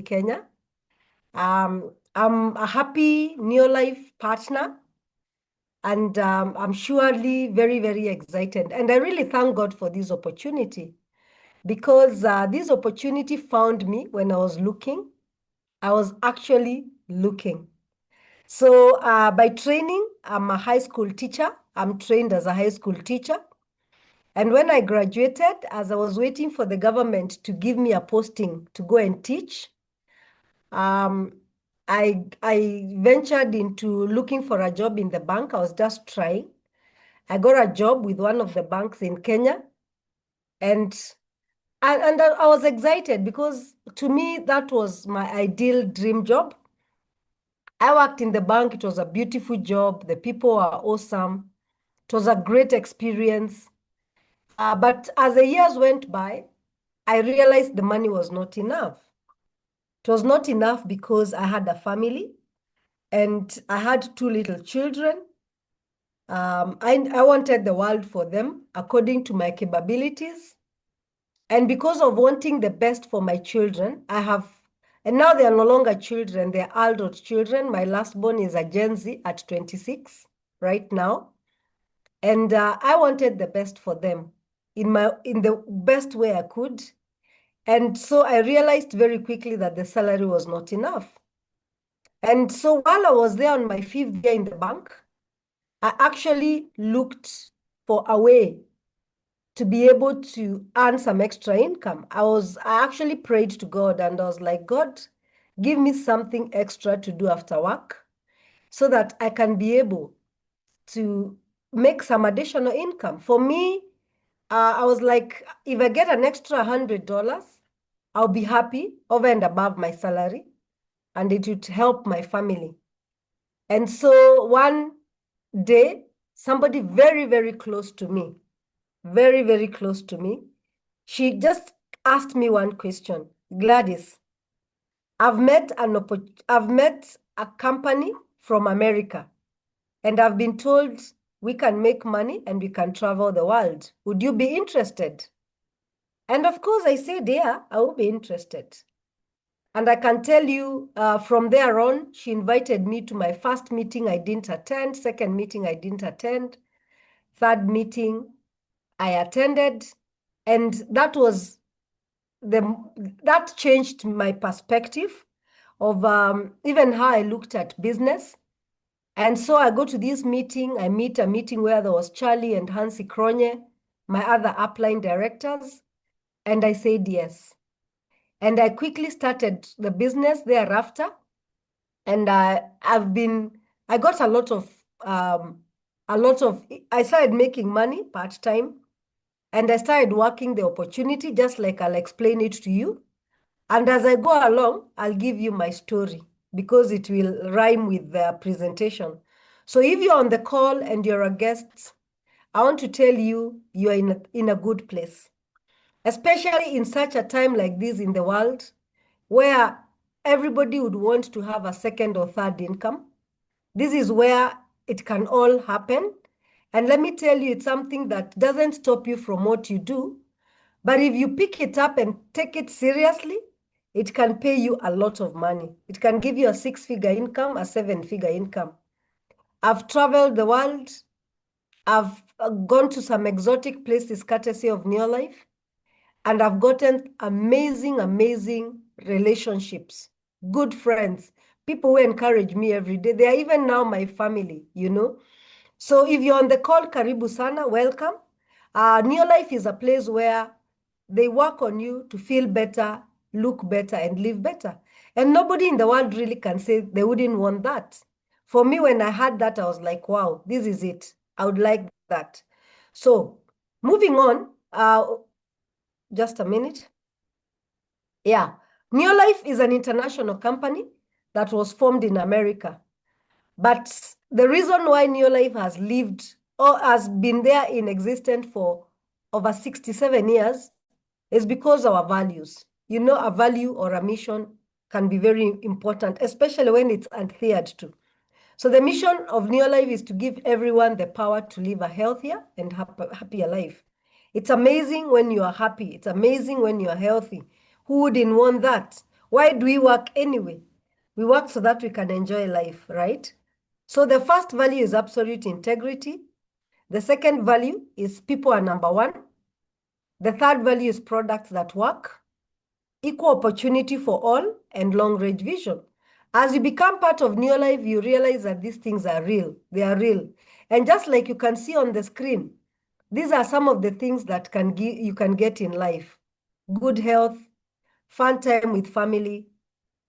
Nairobi, Kenya. I'm a happy Neolife partner, and I'm surely very, very excited. And I really thank God for this opportunity because this opportunity found me when I was looking. I was actually looking. So by training, I'm a high school teacher. I'm trained as a high school teacher. And when I graduated, as I was waiting for the government to give me a posting to go and teach, I ventured into looking for a job in the bank. I was just trying. I got a job with one of the banks in Kenya. And I was excited because to me, that was my ideal dream job. I worked in the bank. It was a beautiful job. The people were awesome. It was a great experience. But as the years went by, I realized the money was not enough. It was not enough because I had a family and I had two little children. I wanted the world for them according to my capabilities. And because of wanting the best for my children, and now they are no longer children, they're adult children. My last born is a Gen Z at 26 right now. And I wanted the best for them in the best way I could. And so I realized very quickly that the salary was not enough. And so while I was there on my 5th year in the bank, I actually looked for a way to be able to earn some extra income. I actually prayed to God and I was like, God, give me something extra to do after work so that I can be able to make some additional income. For me, I was like, if I get an extra $100, I'll be happy over and above my salary, and it would help my family. And so one day, somebody very, very close to me, very, very close to me, she just asked me one question. Gladys, I've met a company from America, and I've been told we can make money and we can travel the world. Would you be interested? And of course, I said, yeah, I will be interested. And I can tell you from there on, she invited me to my first meeting I didn't attend, second meeting I didn't attend, third meeting I attended. And that changed my perspective of even how I looked at business. And so I go to this meeting, I meet a meeting where there was Charlie and Hansi Kronje, my other upline directors, and I said yes. And I quickly started the business thereafter. And I got I started making money part-time, and I started working the opportunity, just like I'll explain it to you. And as I go along, I'll give you my story because it will rhyme with the presentation. So if you're on the call and you're a guest, I want to tell you, you're in a good place, especially in such a time like this in the world where everybody would want to have a second or third income. This is where it can all happen. And let me tell you, it's something that doesn't stop you from what you do. But if you pick it up and take it seriously, it can pay you a lot of money. It can give you a 6-figure income, a 7-figure income. I've traveled the world. I've gone to some exotic places courtesy of Neolife. And I've gotten amazing, amazing relationships, good friends, people who encourage me every day. They are even now my family, you know. So if you're on the call, karibu sana, welcome. Neolife is a place where they work on you to feel better, look better, and live better. And nobody in the world really can say they wouldn't want that. For me, when I had that, I was like, wow, this is it. I would like that. So moving on, just a minute. Yeah, Neolife is an international company that was formed in America. But the reason why Neolife has lived or has been there in existence for over 67 years is because of our values. You know, a value or a mission can be very important, especially when it's adhered to. So the mission of Neolife is to give everyone the power to live a healthier and happier life. It's amazing when you are happy. It's amazing when you are healthy. Who wouldn't want that? Why do we work anyway? We work so that we can enjoy life, right? So the first value is absolute integrity. The second value is people are number one. The third value is products that work, equal opportunity for all, and long-range vision. As you become part of New Life, you realize that these things are real. They are real. And just like you can see on the screen, these are some of the things that you can get in life. Good health, fun time with family.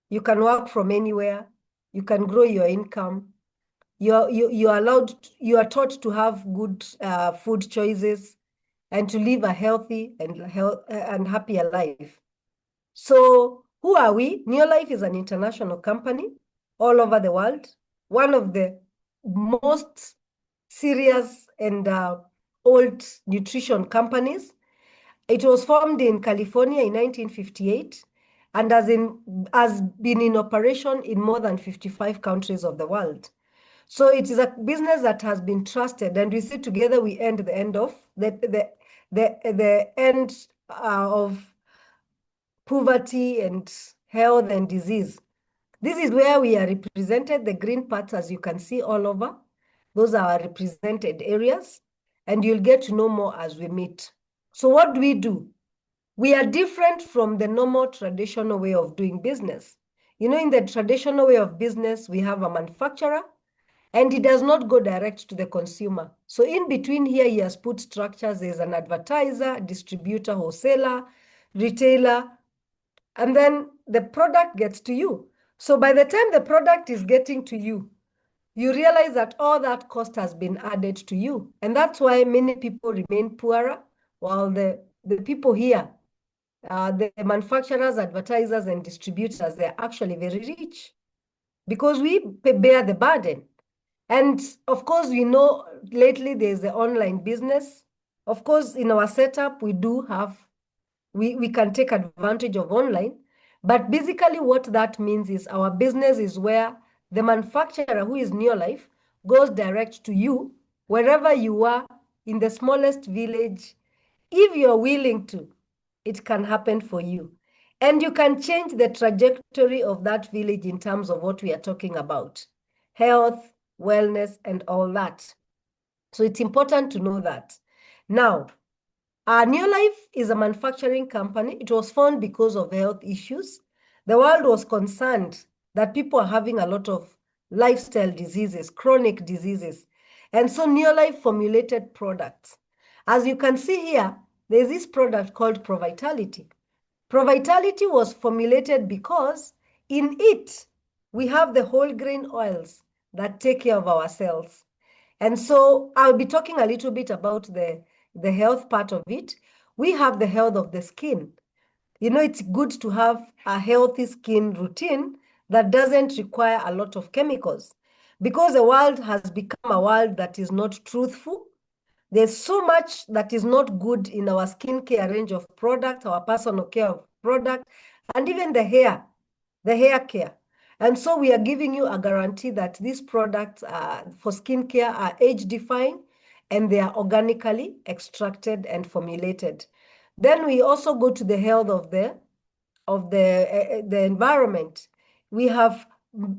You can work from anywhere. You can grow your income. You are taught to have good food choices and to live a healthy and happier life. So who are we? Neolife is an international company all over the world, one of the most serious and old nutrition companies. It was formed in California in 1958 and has been in operation in more than 55 countries of the world. So it is a business that has been trusted, and we see together we end the end of the end of poverty and health and disease. This is where we are represented. The green parts, as you can see all over, those are our represented areas, and you'll get to know more as we meet. So what do? We are different from the normal traditional way of doing business. You know, in the traditional way of business, we have a manufacturer, and he does not go direct to the consumer. So in between here, he has put structures. There's an advertiser, distributor, wholesaler, retailer, and then the product gets to you. So by the time the product is getting to you, you realize that all that cost has been added to you. And that's why many people remain poorer, while the people here, the manufacturers, advertisers, and distributors, they're actually very rich because we bear the burden. And of course, we know lately there's the online business. Of course, in our setup, we can take advantage of online. But basically what that means is our business is where the manufacturer, who is Neolife, goes direct to you, wherever you are, in the smallest village. If you're willing to, it can happen for you. And you can change the trajectory of that village in terms of what we are talking about: health, wellness, and all that. So it's important to know that. Now, Neolife is a manufacturing company. It was formed because of health issues. The world was concerned that people are having a lot of lifestyle diseases, chronic diseases. And so Neolife formulated products. As you can see here, there's this product called ProVitality. ProVitality was formulated because in it, we have the whole grain oils that take care of our cells. And so I'll be talking a little bit about the health part of it. We have the health of the skin. You know, it's good to have a healthy skin routine that doesn't require a lot of chemicals, because the world has become a world that is not truthful. There's so much that is not good in our skincare range of products, our personal care of product, and even the hair care. And so we are giving you a guarantee that these products for skincare are age-defying, and they are organically extracted and formulated. Then we also go to the health of the environment. We have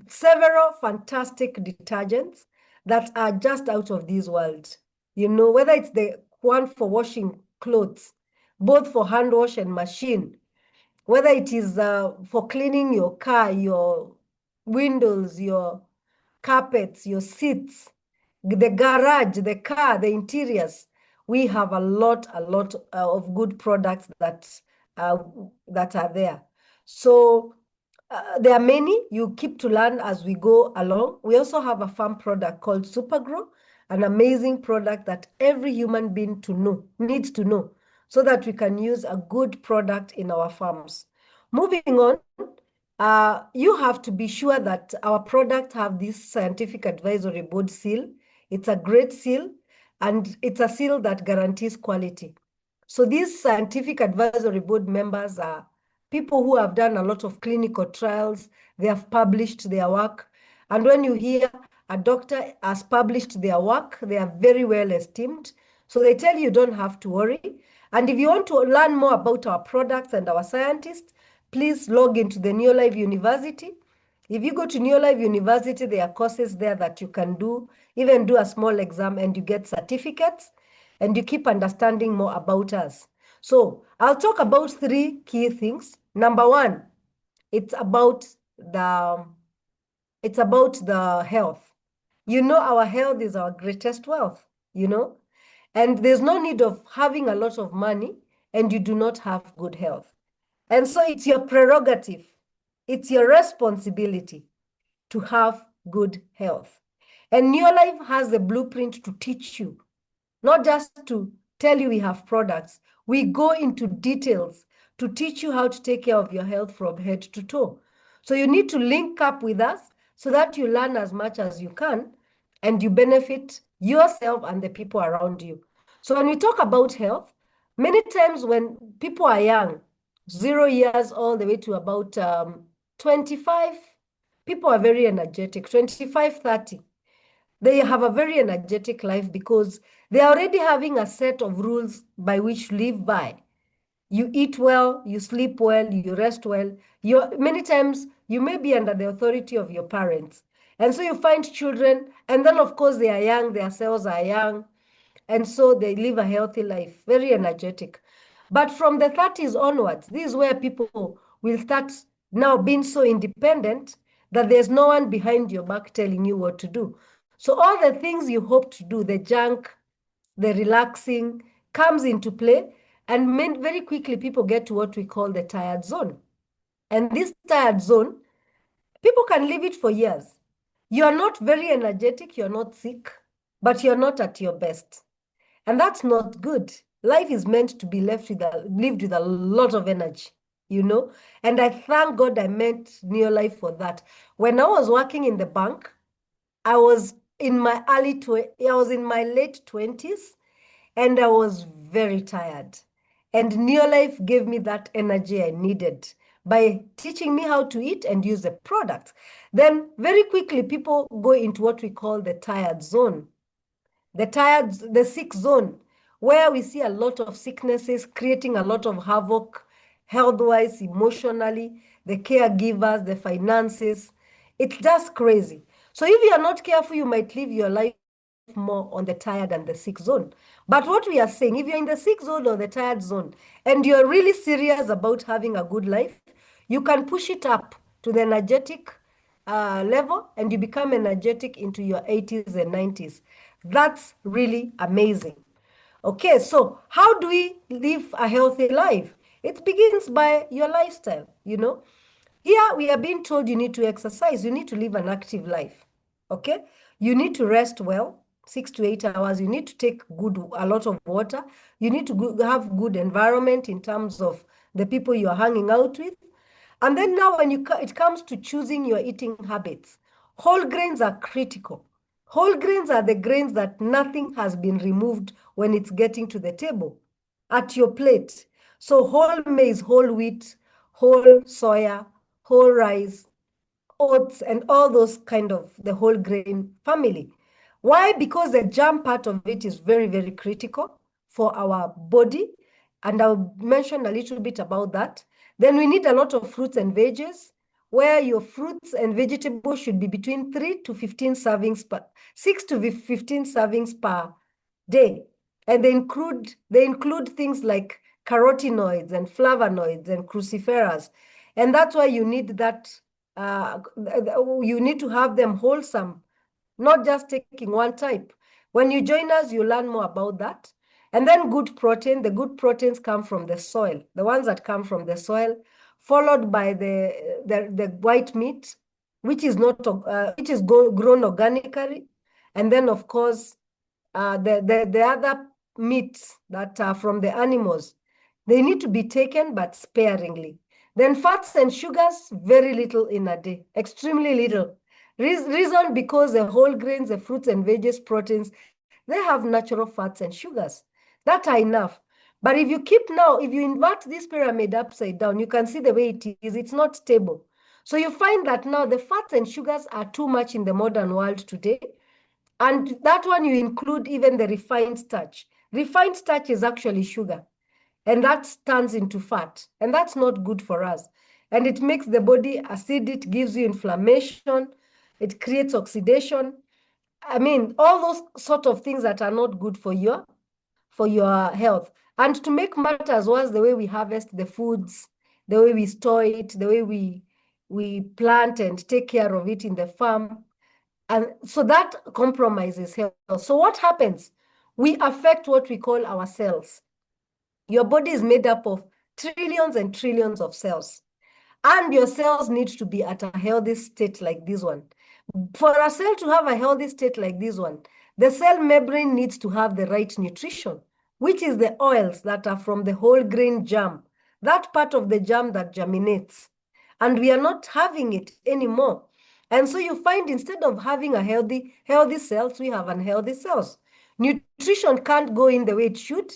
several fantastic detergents that are just out of this world. You know, whether it's the one for washing clothes, both for hand wash and machine, whether it is for cleaning your car, your windows, your carpets, your seats, the garage, the car, the interiors. We have a lot of good products that are there. So there are many. You keep to learn as we go along. We also have a farm product called Supergrow, an amazing product that every human being needs to know, so that we can use a good product in our farms. Moving on, you have to be sure that our products have this scientific advisory board seal. It's a great seal, and it's a seal that guarantees quality. So these scientific advisory board members are people who have done a lot of clinical trials. They have published their work. And when you hear a doctor has published their work, they are very well esteemed. So they tell you don't have to worry. And if you want to learn more about our products and our scientists, please log into the NeoLife University. If you go to NeoLife University, there are courses there that you can do, even do a small exam and you get certificates and you keep understanding more about us. So I'll talk about 3 key things. Number 1, it's about the health. You know, our health is our greatest wealth, you know, and there's no need of having a lot of money and you do not have good health. And so it's your prerogative, it's your responsibility to have good health. And NeoLife has a blueprint to teach you, not just to tell you we have products. We go into details to teach you how to take care of your health from head to toe. So you need to link up with us so that you learn as much as you can and you benefit yourself and the people around you. So when we talk about health, many times when people are young, 0 years all the way to about 25, people are very energetic, 25, 30. They have a very energetic life because they're already having a set of rules by which to live by. You eat well, you sleep well, you rest well. Many times you may be under the authority of your parents. And so you find children, and then of course they are young, their cells are young, and so they live a healthy life, very energetic. But from the 30s onwards, this is where people will start now being so independent that there's no one behind your back telling you what to do. So all the things you hope to do, the junk, the relaxing, comes into play. And very quickly, people get to what we call the tired zone. And this tired zone, people can live it for years. You are not very energetic, you're not sick, but you're not at your best. And that's not good. Life is meant to be lived with a lot of energy, you know? And I thank God I met NeoLife for that. When I was working in the bank, I was in my late 20s, and I was very tired. And NeoLife gave me that energy I needed by teaching me how to eat and use the product. Then very quickly, people go into what we call the tired zone. The sick zone, where we see a lot of sicknesses creating a lot of havoc, health-wise, emotionally, the caregivers, the finances. It's just crazy. So if you are not careful, you might live your life more on the tired and the sick zone. But what we are saying, if you're in the sick zone or the tired zone, and you're really serious about having a good life, you can push it up to the energetic level, and you become energetic into your 80s and 90s. That's really amazing. Okay, so how do we live a healthy life? It begins by your lifestyle, you know. Here we are being told you need to exercise, you need to live an active life. Okay, you need to rest well, 6 to 8 hours. You need to take a lot of water. You need to have good environment in terms of the people you are hanging out with. And then now when it comes to choosing your eating habits, whole grains are critical. Whole grains are the grains that nothing has been removed when it's getting to the table, at your plate. So whole maize, whole wheat, whole soya, whole rice, oats, and all those kind of the whole grain family. Why? Because the germ part of it is very, very critical for our body. And I'll mention a little bit about that. Then we need a lot of fruits and veggies, where your fruits and vegetables should be between 3 to 15 servings 6 to 15 servings per day. And they include things like carotenoids and flavonoids and cruciferas. And that's why you need that, you need to have them wholesome, not just taking one type. When you join us, you learn more about that. And then good protein. The good proteins come from the soil, the ones that come from the soil, followed by the white meat, which is grown organically. And then, of course, the other meats that are from the animals, they need to be taken, but sparingly. Then fats and sugars, very little in a day, extremely little. Reason because the whole grains, the fruits and veggies, proteins, they have natural fats and sugars that are enough. But if you invert this pyramid upside down, you can see the way it is. It's not stable. So you find that now the fats and sugars are too much in the modern world today. And that one you include even the refined starch. Refined starch is actually sugar, and that turns into fat, and that's not good for us. and it makes the body acid, it gives you inflammation, it creates oxidation. I mean, all those sort of things that are not good for your health. And to make matters worse, the way we harvest the foods, the way we store it, the way we plant and take care of it in the farm. And so that compromises health. So what happens? We affect what we call our cells. Your body is made up of trillions and trillions of cells. And your cells need to be at a healthy state like this one. For a cell to have a healthy state like this one, the cell membrane needs to have the right nutrition, which is the oils that are from the whole grain germ, that part of the germ that germinates. And we are not having it anymore. And so you find instead of having a healthy cells, we have unhealthy cells. Nutrition can't go in the way it should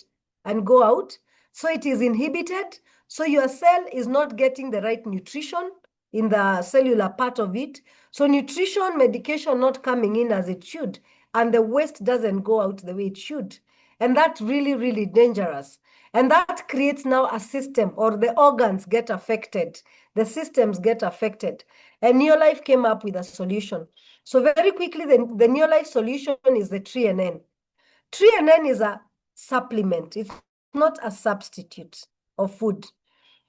and go out. So it is inhibited. So your cell is not getting the right nutrition in the cellular part of it. So nutrition, medication not coming in as it should, and the waste doesn't go out the way it should. And that's really, really dangerous. And that creates now a system, or the organs get affected, the systems get affected. And Neolife came up with a solution. So very quickly, the Neolife solution is the TreeNN. TreeNN is a supplement. It's not a substitute of food.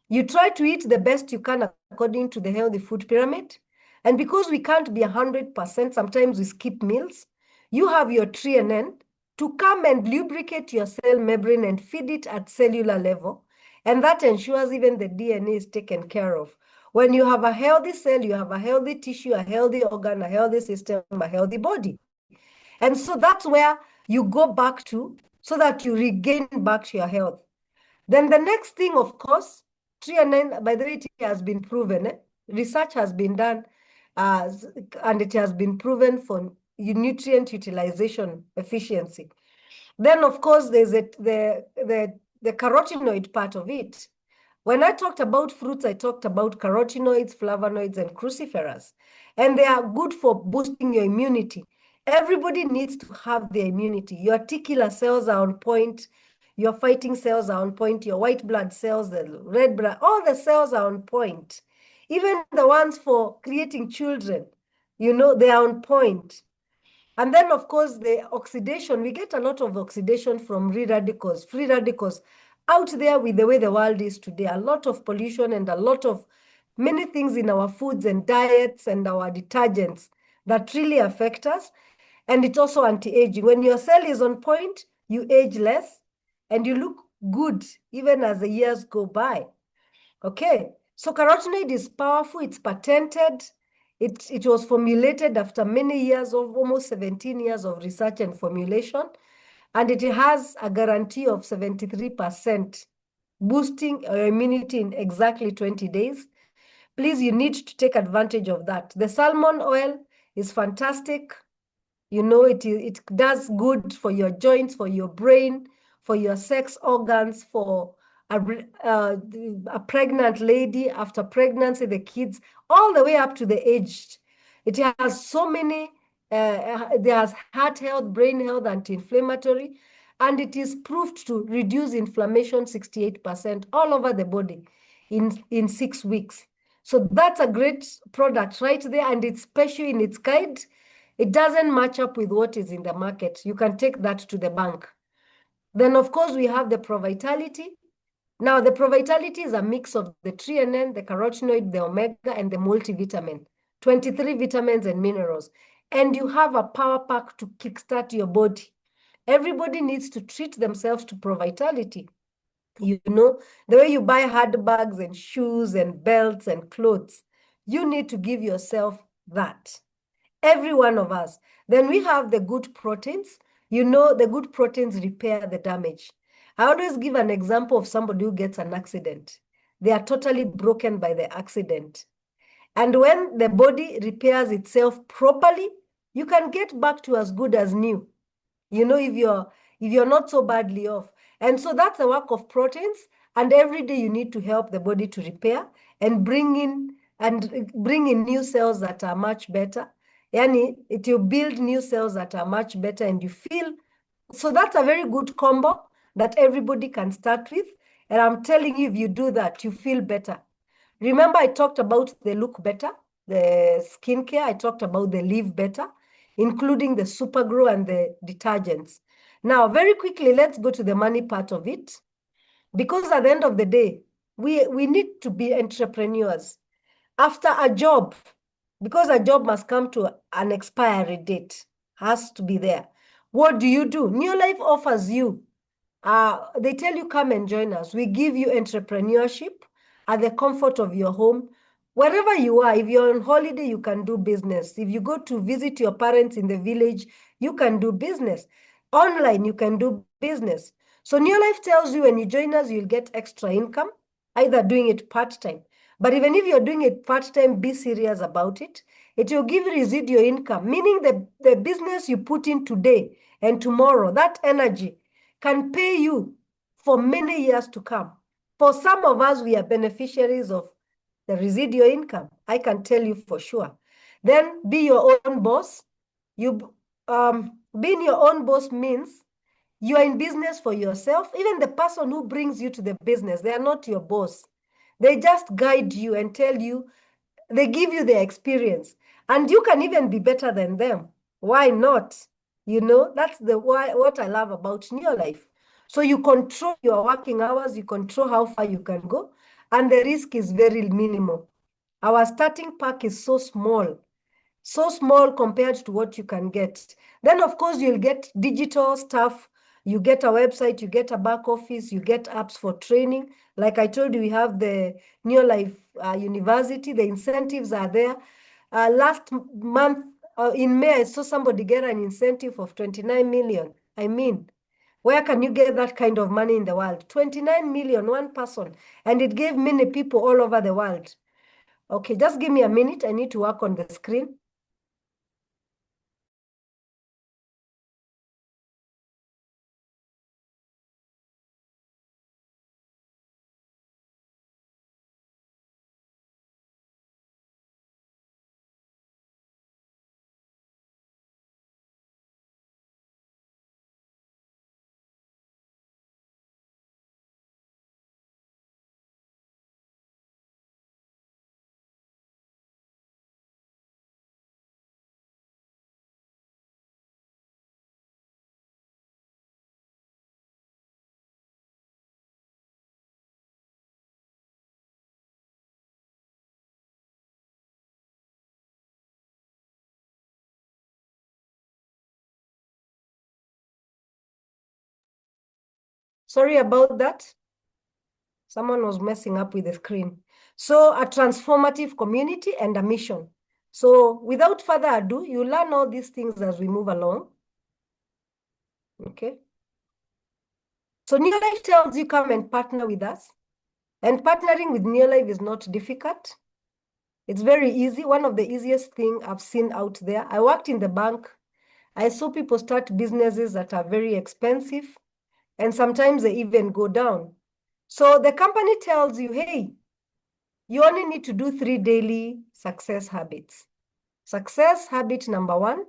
You try to eat the best you can according to the healthy food pyramid. And because we can't be 100%, sometimes we skip meals. You have your TreeNN to come and lubricate your cell membrane and feed it at cellular level. And that ensures even the DNA is taken care of. When you have a healthy cell, you have a healthy tissue, a healthy organ, a healthy system, a healthy body. And so that's where you go back to, so that you regain back to your health. Then the next thing, of course, TreeNN, by the way, it has been proven. Research has been done, and it has been proven for nutrient utilization efficiency. Then, of course, there's the carotenoid part of it. When I talked about fruits, I talked about carotenoids, flavonoids, and cruciferous. And they are good for boosting your immunity. Everybody needs to have their immunity. Your articular cells are on point. Your fighting cells are on point. Your white blood cells, the red blood, all the cells are on point. Even the ones for creating children, they are on point. And then, of course, the oxidation, we get a lot of oxidation from free radicals out there with the way the world is today. A lot of pollution and a lot of many things in our foods and diets and our detergents that really affect us. And it's also anti-aging. When your cell is on point, you age less and you look good even as the years go by. Okay, so carotenoid is powerful, it's patented. It was formulated after many years of almost 17 years of research and formulation, and it has a guarantee of 73% boosting your immunity in exactly 20 days. Please, you need to take advantage of that. The salmon oil is fantastic. It does good for your joints, for your brain, for your sex organs, for a pregnant lady, after pregnancy, the kids, all the way up to the aged. It has so many, there's heart health, brain health, anti-inflammatory, and it is proved to reduce inflammation 68% all over the body in 6 weeks. So that's a great product right there, and it's special in its kind. It doesn't match up with what is in the market. You can take that to the bank. Then, of course, we have the Pro-Vitality. Now, the Pro-Vitality is a mix of the TreeNN, the carotenoid, the omega, and the multivitamin, 23 vitamins and minerals. And you have a power pack to kickstart your body. Everybody needs to treat themselves to Pro-Vitality. The way you buy handbags and shoes and belts and clothes, you need to give yourself that. Every one of us. Then we have the good proteins. The good proteins repair the damage. I always give an example of somebody who gets an accident. They are totally broken by the accident. And when the body repairs itself properly, you can get back to as good as new. If you're not so badly off. And so that's the work of proteins. And every day you need to help the body to repair and bring in new cells that are much better. It will build new cells that are much better, and you feel. So that's a very good combo that everybody can start with. And I'm telling you, if you do that, you feel better. Remember, I talked about the look better, the skincare. I talked about the live better, including the Supergrow and the detergents. Now, very quickly, let's go to the money part of it. Because at the end of the day, we need to be entrepreneurs. After a job, because a job must come to an expiry date, has to be there. What do? New Life offers you, they tell you, come and join us. We give you entrepreneurship at the comfort of your home. Wherever you are, if you're on holiday, you can do business. If you go to visit your parents in the village, you can do business. Online, you can do business. So New Life tells you when you join us, you'll get extra income, either doing it part-time. But even if you're doing it part-time, be serious about it. It will give residual income, meaning the business you put in today and tomorrow, that energy can pay you for many years to come. For some of us, we are beneficiaries of the residual income. I can tell you for sure. Then be your own boss. Being your own boss means you are in business for yourself. Even the person who brings you to the business, they are not your boss. They just guide you and tell you, they give you the experience. And you can even be better than them. Why not? That's what I love about New Life. So you control your working hours, you control how far you can go, and the risk is very minimal. Our starting pack is so small compared to what you can get. Then, of course, you'll get digital stuff. You get a website, you get a back office, you get apps for training. Like I told you, we have the New Life University. The incentives are there. Last month, in May, I saw somebody get an incentive of 29 million. I mean, where can you get that kind of money in the world? 29 million, one person. And it gave many people all over the world. Okay, just give me a minute. I need to work on the screen. Sorry about that. Someone was messing up with the screen. So a transformative community and a mission. So without further ado, you learn all these things as we move along. Okay. So New Life tells you come and partner with us. And partnering with New Life is not difficult. It's very easy. One of the easiest things I've seen out there. I worked in the bank. I saw people start businesses that are very expensive. And sometimes they even go down. So the company tells you, hey, you only need to do 3 daily success habits. Success habit number 1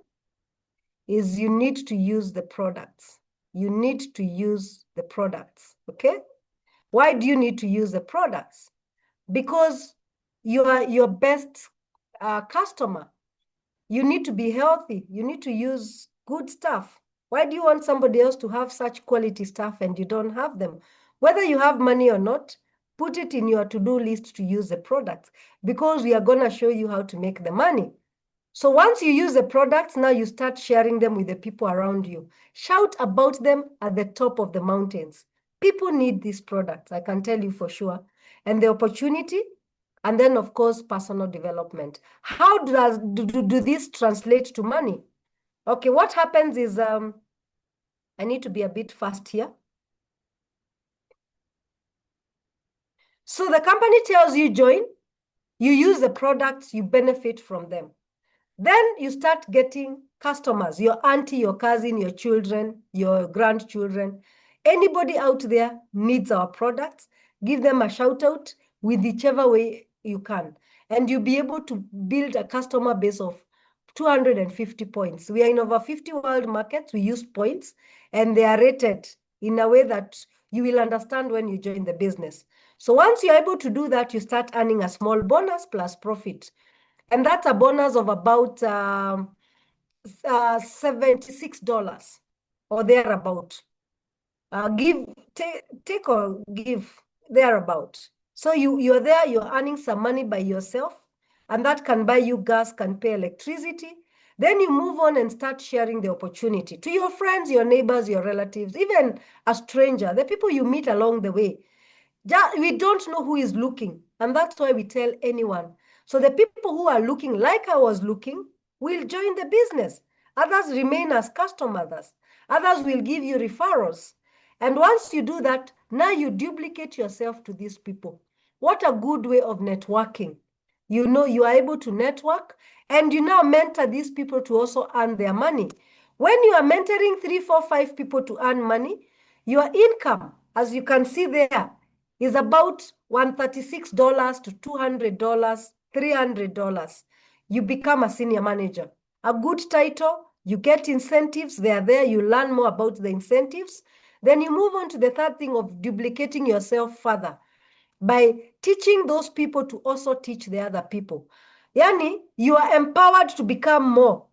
is you need to use the products. You need to use the products, okay? Why do you need to use the products? Because you are your best customer. You need to be healthy. You need to use good stuff. Why do you want somebody else to have such quality stuff and you don't have them? Whether you have money or not, put it in your to-do list to use the products, because we are going to show you how to make the money. So once you use the products, now you start sharing them with the people around you. Shout about them at the top of the mountains. People need these products, I can tell you for sure. And the opportunity, and then, of course, personal development. How do these translate to money? Okay, what happens is, I need to be a bit fast here. So the company tells you join, you use the products, you benefit from them. Then you start getting customers, your auntie, your cousin, your children, your grandchildren. Anybody out there needs our products, give them a shout out with whichever way you can. And you'll be able to build a customer base of 250 points. We are in over 50 world markets. We use points and they are rated in a way that you will understand when you join the business. So once you're able to do that, you start earning a small bonus plus profit. And that's a bonus of about $76 or thereabout. Take or give thereabout. So you're there, you're earning some money by yourself, and that can buy you gas, can pay electricity. Then you move on and start sharing the opportunity to your friends, your neighbors, your relatives, even a stranger, the people you meet along the way. We don't know who is looking, and that's why we tell anyone. So the people who are looking like I was looking will join the business. Others remain as customers. Others will give you referrals. And once you do that, now you duplicate yourself to these people. What a good way of networking. You know, you are able to network, and you now mentor these people to also earn their money. When you are mentoring 3, 4, 5 people to earn money, your income, as you can see there, is about $136 to $200, $300. You become a senior manager. A good title, you get incentives, they are there, you learn more about the incentives. Then you move on to the third thing of duplicating yourself further by teaching those people to also teach the other people. Yani, you are empowered to become more.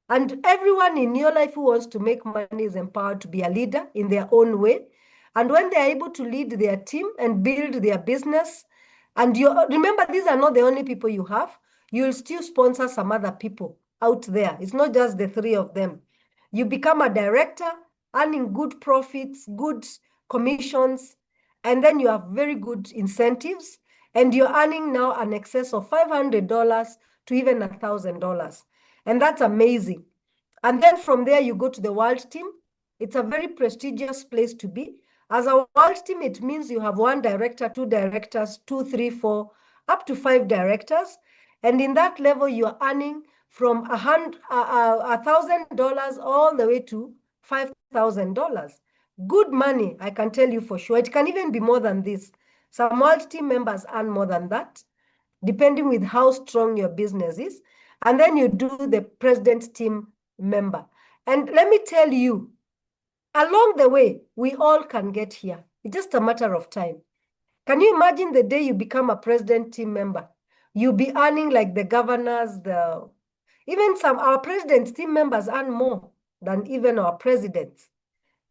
And everyone in your life who wants to make money is empowered to be a leader in their own way. And when they're able to lead their team and build their business, and you remember, these are not the only people you have, you'll still sponsor some other people out there. It's not just the 3 of them. You become a director, earning good profits, good commissions, and then you have very good incentives, and you're earning now an excess of $500 to even $1,000. And that's amazing. And then from there, you go to the world team. It's a very prestigious place to be. As a world team, it means you have 1 director, 2 directors, 2, 3, 4, up to 5 directors. And in that level, you're earning from $1,000 all the way to $5,000. Good money, I can tell you for sure. It can even be more than this. Some world team members earn more than that, depending with how strong your business is. And then you do the president's team member. And let me tell you, along the way, we all can get here. It's just a matter of time. Can you imagine the day you become a president team member? You'll be earning like the governors, even our president's team members earn more than even our presidents.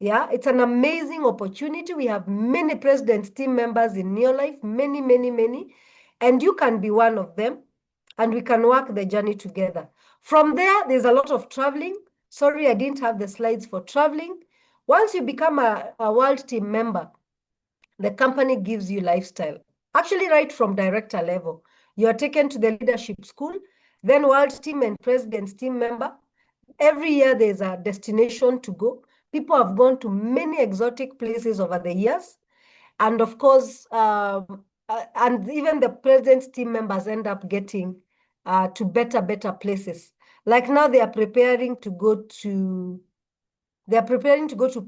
Yeah, it's an amazing opportunity. We have many president's team members in your life, many, many, many, and you can be one of them, and we can work the journey together. From there, there's a lot of traveling. Sorry, I didn't have the slides for traveling. Once you become a world team member, the company gives you lifestyle. Actually, right from director level, you are taken to the leadership school, then world team and president's team member. Every year there's a destination to go. People have gone to many exotic places over the years. And of course, and even the president's team members end up getting to better places. Like now they are preparing to go to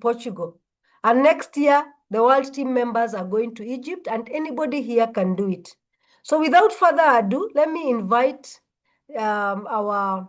Portugal. And next year, the world team members are going to Egypt, and anybody here can do it. So without further ado, let me invite our